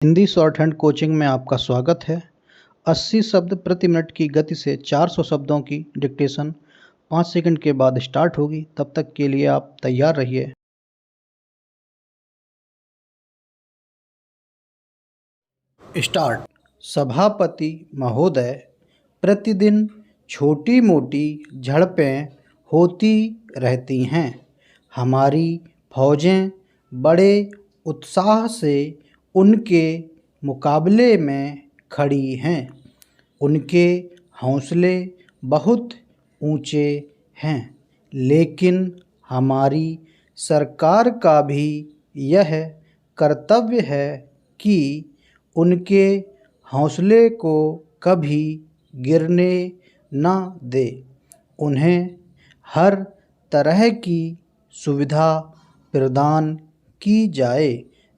Hindi short hand coaching में आपका स्वागत है। 80 शब्द प्रति मिनट की गति से 400 शब्दों की डिक्टेशन 5 सेकंड के बाद स्टार्ट होगी। तब तक के लिए आप तैयार रहिए। स्टार्ट। सभापति महोदय, प्रतिदिन छोटी मोटी झड़पें होती रहती हैं। हमारी फौजें बड़े उत्साह से उनके मुकाबले में खड़ी हैं। उनके हौसले बहुत ऊंचे हैं, लेकिन हमारी सरकार का भी यह कर्तव्य है कि उनके हौसले को कभी गिरने न दे। उन्हें हर तरह की सुविधा प्रदान की जाए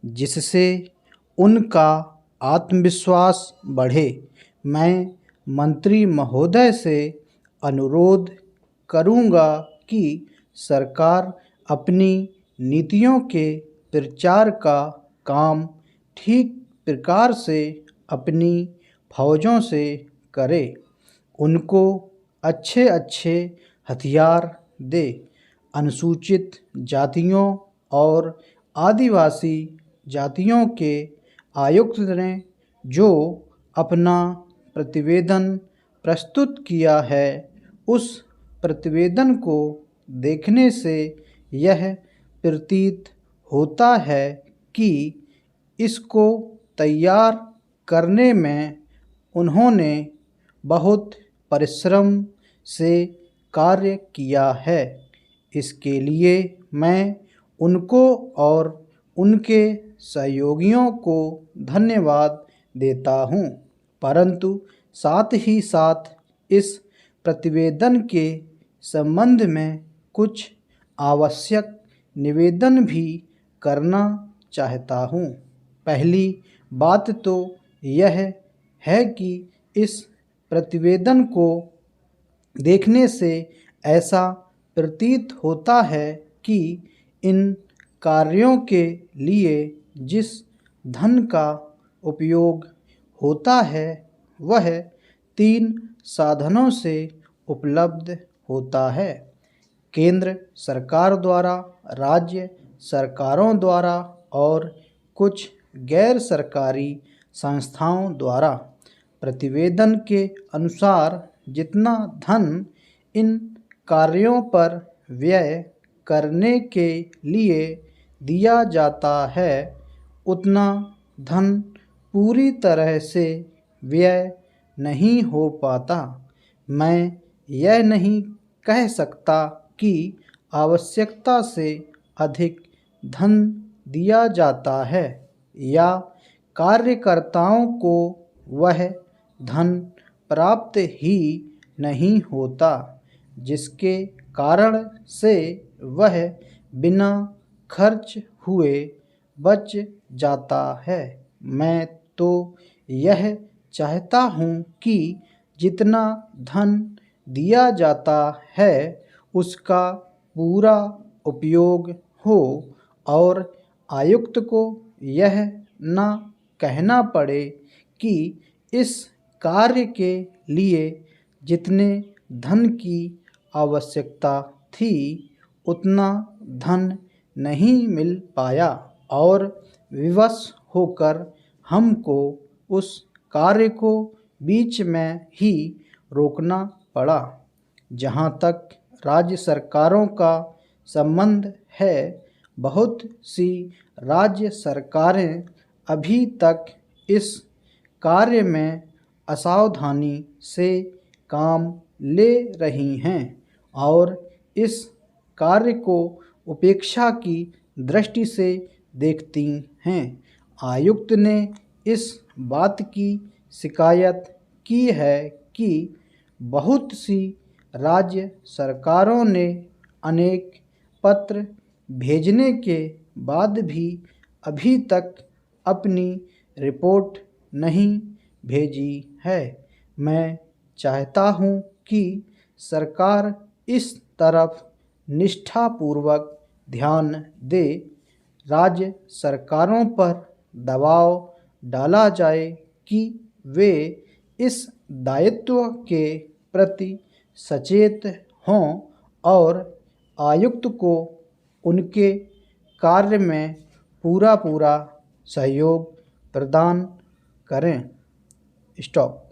जिससे उनका आत्मविश्वास बढ़े। मैं मंत्री महोदय से अनुरोध करूंगा कि सरकार अपनी नीतियों के प्रचार का काम ठीक प्रकार से अपनी फौजों से करे। उनको अच्छे अच्छे हथियार दे। अनुसूचित जातियों और आदिवासी जातियों के आयुक्त ने जो अपना प्रतिवेदन प्रस्तुत किया है, उस प्रतिवेदन को देखने से यह प्रतीत होता है कि इसको तैयार करने में उन्होंने बहुत परिश्रम से कार्य किया है। इसके लिए मैं उनको और उनके सहयोगियों को धन्यवाद देता हूँ, परंतु साथ ही साथ इस प्रतिवेदन के संबंध में कुछ आवश्यक निवेदन भी करना चाहता हूँ। पहली बात तो यह है कि इस प्रतिवेदन को देखने से ऐसा प्रतीत होता है कि इन कार्यों के लिए जिस धन का उपयोग होता है वह 3 साधनों से उपलब्ध होता है। केंद्र सरकार द्वारा, राज्य सरकारों द्वारा और कुछ गैर सरकारी संस्थाओं द्वारा। प्रतिवेदन के अनुसार जितना धन इन कार्यों पर व्यय करने के लिए दिया जाता है, उतना धन पूरी तरह से व्यय नहीं हो पाता। मैं यह नहीं कह सकता कि आवश्यकता से अधिक धन दिया जाता है या कार्यकर्ताओं को वह धन प्राप्त ही नहीं होता, जिसके कारण से वह बिना खर्च हुए बच जाता है। मैं तो यह चाहता हूँ कि जितना धन दिया जाता है उसका पूरा उपयोग हो और आयुक्त को यह न कहना पड़े कि इस कार्य के लिए जितने धन की आवश्यकता थी उतना धन नहीं मिल पाया और विवश होकर हमको उस कार्य को बीच में ही रोकना पड़ा। जहाँ तक राज्य सरकारों का संबंध है, बहुत सी राज्य सरकारें अभी तक इस कार्य में असावधानी से काम ले रही हैं और इस कार्य को उपेक्षा की दृष्टि से देखती हैं। आयुक्त ने इस बात की शिकायत की है कि बहुत सी राज्य सरकारों ने अनेक पत्र भेजने के बाद भी अभी तक अपनी रिपोर्ट नहीं भेजी है। मैं चाहता हूँ कि सरकार इस तरफ निष्ठापूर्वक ध्यान दे। राज्य सरकारों पर दबाव डाला जाए कि वे इस दायित्व के प्रति सचेत हों और आयुक्त को उनके कार्य में पूरा सहयोग प्रदान करें। स्टॉप।